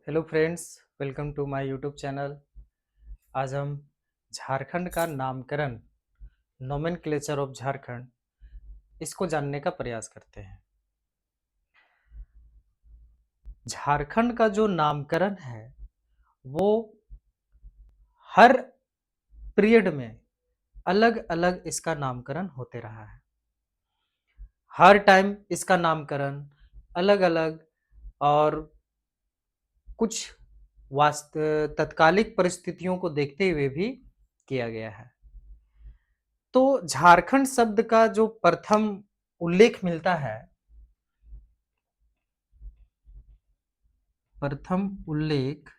Hello friends, welcome to my YouTube channel. आज हम झारखंड का नामकरण, नोमेनक्लेचर ऑफ झारखंड, इसको जानने का प्रयास करते हैं। झारखंड का जो नामकरण है वो हर पीरियड में अलग अलग इसका नामकरण होते रहा है। हर टाइम इसका नामकरण अलग अलग और कुछ वास्त तत्कालिक परिस्थितियों को देखते हुए भी किया गया है। तो झारखंड शब्द का जो प्रथम उल्लेख मिलता है, प्रथम उल्लेख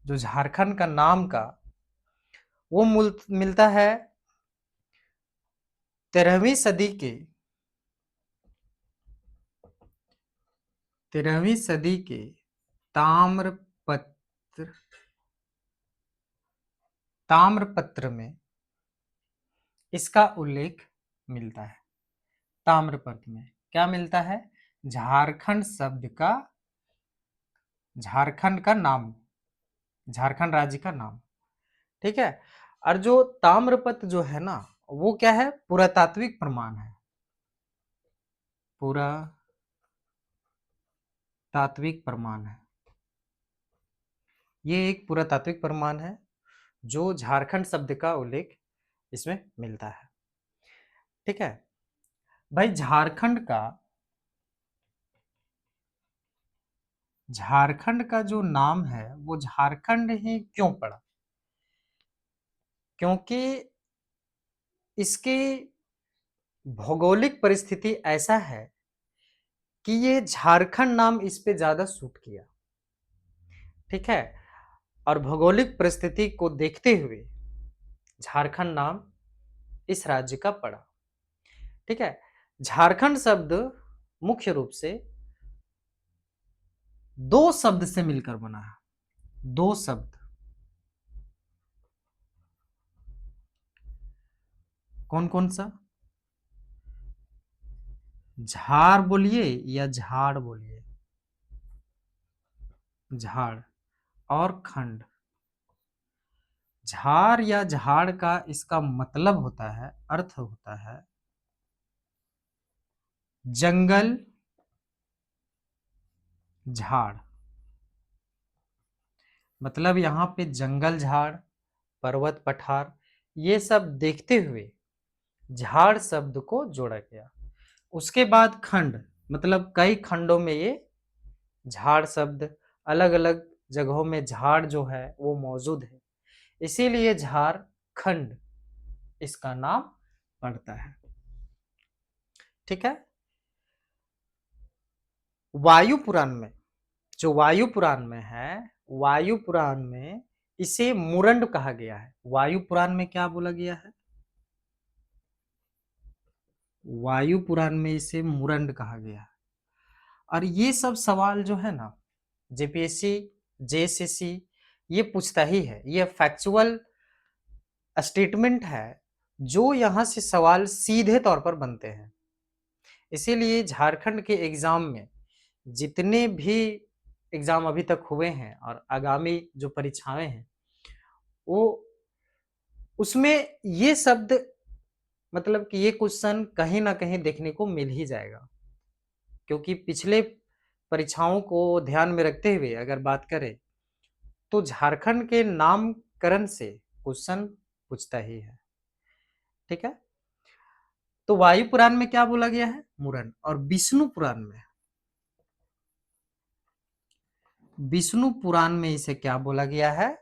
जो झारखंड का नाम का वो मिलता है 13वीं सदी के 13वीं सदी के ताम्रपत्र ताम्रपत्र में इसका उल्लेख मिलता है। ताम्रपत्र में क्या मिलता है? झारखंड शब्द का, झारखंड का नाम, झारखंड राज्य का नाम। ठीक है। और जो ताम्रपत्र जो है ना, वो क्या है? पुरातात्विक प्रमाण है। पुरातात्विक प्रमाण है। ये एक पुरातात्विक प्रमाण है जो झारखंड शब्द का उल्लेख इसमें मिलता है। ठीक है भाई, झारखंड का जो नाम है वो झारखंड ही क्यों पड़ा? क्योंकि इसकी भौगोलिक परिस्थिति ऐसा है कि ये झारखंड नाम इस पे ज्यादा सूट किया। ठीक है। और भौगोलिक परिस्थिति को देखते हुए झारखंड नाम इस राज्य का पड़ा। ठीक है। झारखंड शब्द मुख्य रूप से दो शब्द से मिलकर बना है। दो शब्द। कौन कौन सा? झार बोलिए या झाड़ बोलिए। झाड़ और खंड। झार या झाड़ का इसका मतलब होता है, अर्थ होता है जंगल, झाड़। मतलब यहाँ पे जंगल, झाड़, पर्वत, पठार, ये सब देखते हुए झाड़ शब्द को जोड़ा गया। उसके बाद खंड, मतलब कई खंडों में ये झाड़ शब्द, अलग अलग जगहों में झाड़ जो है वो मौजूद है, इसीलिए झारखंड इसका नाम पड़ता है। ठीक है। वायु पुराण में, जो वायु पुराण में है, वायु पुराण में इसे मुरंड कहा गया है। वायु पुराण में क्या बोला गया है? वायु पुराण में इसे मुरंड कहा गया है। और ये सब सवाल जो है ना, जेपीएससी, जेएसएससी ये पूछता ही है। ये फैक्चुअल स्टेटमेंट है जो यहाँ से सवाल सीधे तौर पर बनते हैं। इसीलिए झारखंड के एग्जाम में जितने भी एग्जाम अभी तक हुए हैं और आगामी जो परीक्षाएं हैं, वो उसमें ये शब्द, मतलब कि ये क्वेश्चन कहीं ना कहीं देखने को मिल ही जाएगा। क्योंकि पिछले परीक्षाओं को ध्यान में रखते हुए अगर बात करें तो झारखंड के नामकरण से क्वेश्चन पूछता ही है। ठीक है। तो वायु पुराण में क्या बोला गया है? मुरन। और विष्णु पुराण में इसे क्या बोला गया है?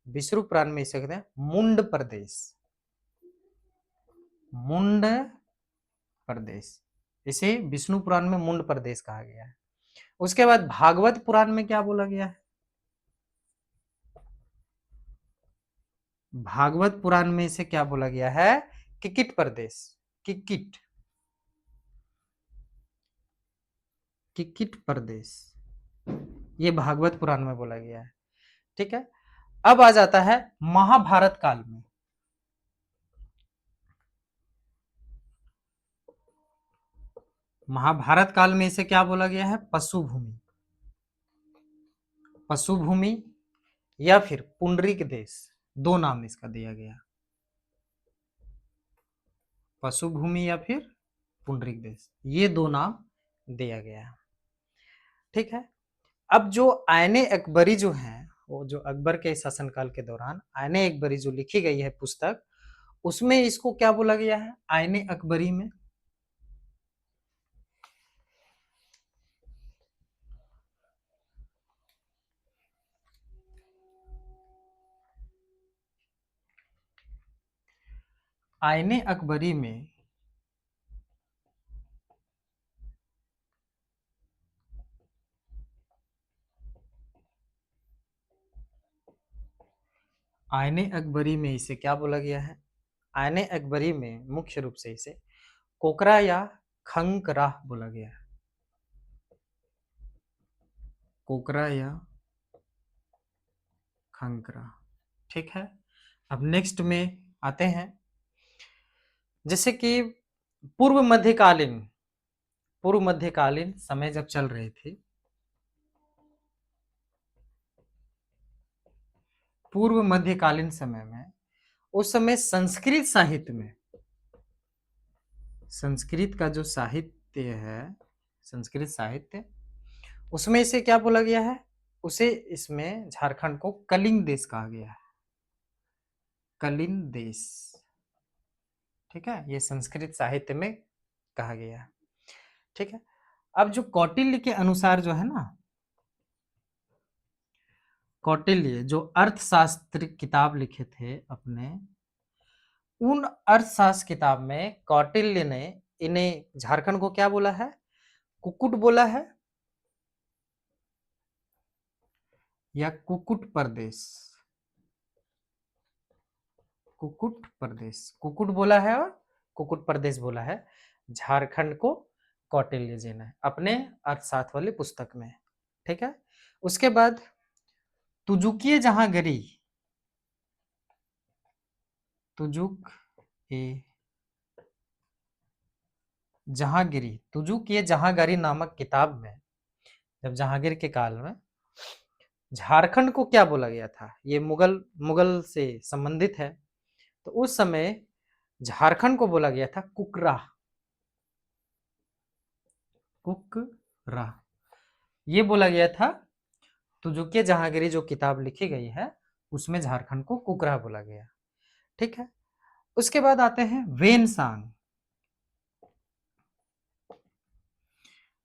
विष्णु पुराण में इसे कहते हैं मुंड प्रदेश। मुंड प्रदेश, इसे विष्णु पुराण में मुंड प्रदेश कहा गया है। उसके बाद भागवत पुराण में क्या बोला गया है? भागवत पुराण में इसे क्या बोला गया है? किकिट प्रदेश। किकिट, किकिट प्रदेश, ये भागवत पुराण में बोला गया है। ठीक है। अब आ जाता है महाभारत काल में। महाभारत काल में इसे क्या बोला गया है? पशु भूमि। पशुभूमि या फिर पुंडरीक देश, दो नाम इसका दिया गया, पशुभूमि या फिर पुंडरीक देश, ये दो नाम दिया गया है। ठीक है। अब जो आयने अकबरी जो है, वो जो अकबर के शासनकाल के दौरान आयने अकबरी जो लिखी गई है पुस्तक, उसमें इसको क्या बोला गया है आयने अकबरी में? आयने अकबरी में आयने अकबरी में इसे क्या बोला गया है? आयने अकबरी में मुख्य रूप से इसे कोकरा या खंकराह बोला गया है, कोकरा या खंकरा। ठीक है। अब नेक्स्ट में आते हैं, जैसे कि पूर्व मध्यकालीन पूर्व मध्यकालीन समय जब चल रहे थे, पूर्व मध्यकालीन समय में, उस समय संस्कृत साहित्य में, संस्कृत का जो साहित्य है, संस्कृत साहित्य, उसमें इसे क्या बोला गया है? उसे इसमें झारखंड को कलिंग देश कहा गया है, कलिंग देश। ठीक है, ये संस्कृत साहित्य में कहा गया है। ठीक है। अब जो कौटिल्य के अनुसार जो है ना, कौटिल्य जो अर्थशास्त्र किताब लिखे थे अपने, उन अर्थशास्त्र किताब में कौटिल्य ने इन्हें झारखंड को क्या बोला है? कुक्कुट बोला है या कुक्कुट प्रदेश, कुक्कुट प्रदेश, कुक्कुट बोला है और कुक्कुट प्रदेश बोला है झारखंड को कौटिल्य जी ने अपने अर्थशास्त्र वाली पुस्तक में। ठीक है। उसके बाद तुजुकिए जहांगीरी, तुजुक ए जहांगीरी, तुजुकिए जहांगीरी नामक किताब में, जब जहांगीर के काल में झारखंड को क्या बोला गया था, ये मुगल मुगल से संबंधित है, तो उस समय झारखंड को बोला गया था कुकरा, कुकरा, ये बोला गया था। तुजुकिए जहांगीरी जो किताब लिखी गई है, उसमें झारखंड को कुकरा बोला गया। ठीक है। उसके बाद आते हैं वेनसांग,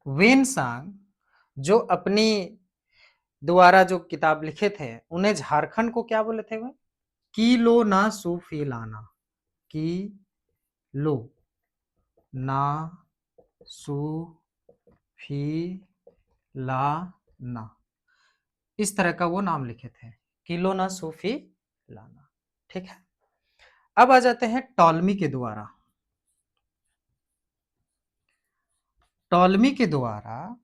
वेनसांग जो अपनी द्वारा जो किताब लिखे थे, उन्हें झारखंड को क्या बोले थे वे? किलो ना सुफिलाना, की लो ना सुफिलाना, इस तरह का वो नाम लिखे थे, किलो ना सुफिलाना। ठीक है। अब आ जाते हैं टॉलमी के द्वारा, टॉलमी के द्वारा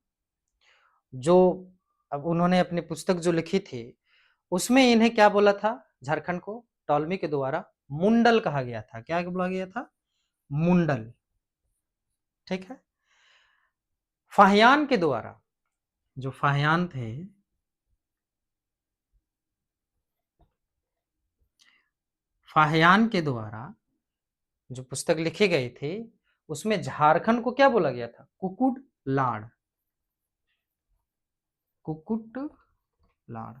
जो, अब उन्होंने अपनी पुस्तक जो लिखी थी, उसमें इन्हें क्या बोला था? झारखंड को टॉलमी के द्वारा मुंडल कहा गया था। क्या बोला गया था? मुंडल। ठीक है। फाहियान के द्वारा, जो फाहियान थे, फाहियान के द्वारा जो पुस्तक लिखी गई थी, उसमें झारखंड को क्या बोला गया था? कुकुट लाड़, कुकुट लाड़,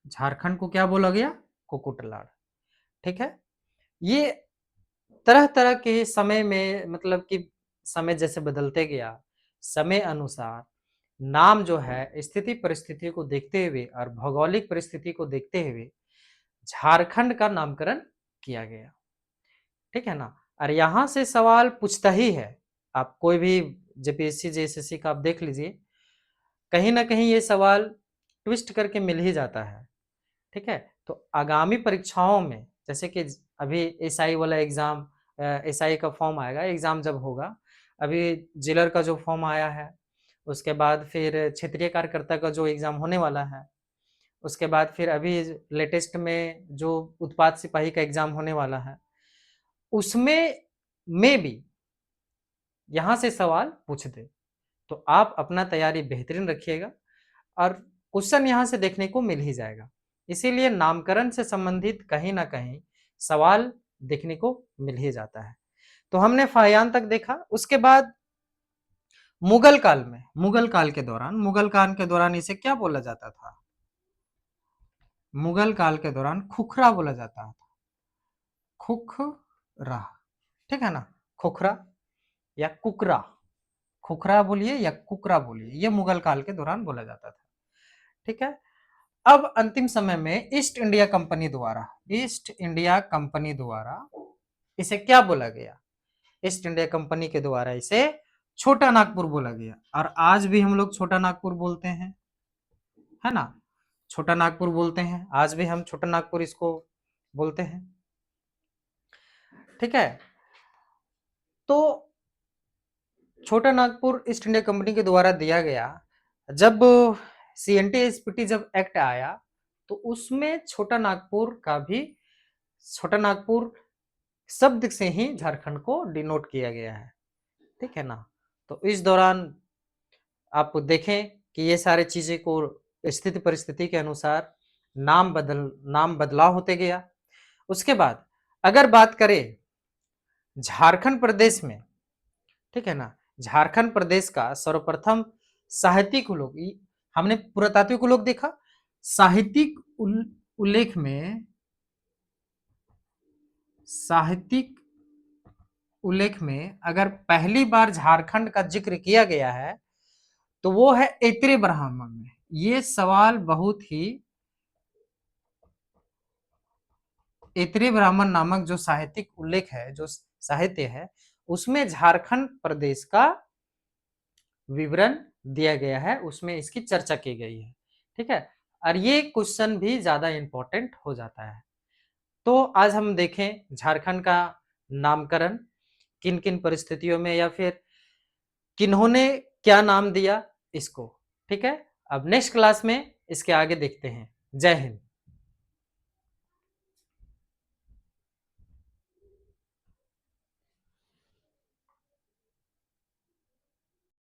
झारखंड को क्या बोला गया? कुकुट लाड़। ठीक है। ये तरह तरह के समय में, मतलब कि समय जैसे बदलते गया, समय अनुसार नाम जो है स्थिति परिस्थिति को देखते हुए और भौगोलिक परिस्थिति को देखते हुए झारखंड का नामकरण किया गया। ठीक है ना। और यहां से सवाल पूछता ही है, आप कोई भी जेपीएससी जेएसएससी का आप देख लीजिए, कहीं ना कहीं ये सवाल ट्विस्ट करके मिल ही जाता है। ठीक है। तो आगामी परीक्षाओं में, जैसे कि अभी एसआई वाला एग्जाम, एसआई का फॉर्म आएगा, एग्जाम जब होगा, अभी जेलर का जो फॉर्म आया है, उसके बाद फिर क्षेत्रीय कार्यकर्ता का जो एग्जाम होने वाला है, उसके बाद फिर अभी लेटेस्ट में जो उत्पाद सिपाही का एग्जाम होने वाला है, उसमें भी यहाँ से सवाल पूछ दे। तो आप अपना तैयारी बेहतरीन रखिएगा और क्वेश्चन यहाँ से देखने को मिल ही जाएगा। इसीलिए नामकरण से संबंधित कहीं न कहीं सवाल देखने को मिल ही जाता है। तो हमने फाहियान तक देखा, उसके बाद मुगल काल में, मुगल काल के दौरान इसे क्या बोला जाता था? मुगल काल के दौरान खुखरा बोला जाता था। खुखरा, ठीक है ना? खुखरा या कुकरा, खुखरा बोलिए या कुकरा बोलिए, ये मुगल काल के दौरान बोला जाता था। ठीक है? अब अंतिम समय में ईस्ट इंडिया कंपनी द्वारा इसे क्या बोला गया? ईस्ट इंडिया कंपनी के द्वारा इसे छोटा नागपुर बोला गया, और आज भी हम लोग छोटा नागपुर बोलते हैं, है ना? छोटा नागपुर बोलते हैं, आज भी हम छोटा नागपुर इसको बोलते हैं। ठीक है? तो छोटा नागपुर ईस्ट इंडिया कंपनी के द्वारा दिया गया। जब CNT-SPD जब एक्ट आया, तो उसमें छोटा नागपुर शब्द से ही झारखंड को डिनोट किया गया है। ठीक है ना? तो इस दौरान आप देखें कि ये सारी चीजें को स्थिति परिस्थिति के अनुसार नाम बदलाव होते गया। उसके बाद अगर बात करें झारखंड प्रदेश में, ठीक है ना, झारखंड प्रदेश का सर्वप्रथम साहित्यिक उल्लेख, हमने पुरातात्विक उल्लेख देखा, साहित्यिक उल्लेख में, साहित्यिक उल्लेख में अगर पहली बार झारखंड का जिक्र किया गया है तो वो है ऐत्रेय ब्राह्मण में। ये सवाल बहुत ही, ऐत्रेय ब्राह्मण नामक जो साहित्यिक उल्लेख है, जो साहित्य है, उसमें झारखंड प्रदेश का विवरण दिया गया है, उसमें इसकी चर्चा की गई है। ठीक है? और ये क्वेश्चन भी ज्यादा इंपॉर्टेंट हो जाता है। तो आज हम देखें झारखंड का नामकरण किन किन परिस्थितियों में या फिर किन्होंने क्या नाम दिया इसको। ठीक है? अब नेक्स्ट क्लास में इसके आगे देखते हैं। जय हिंद।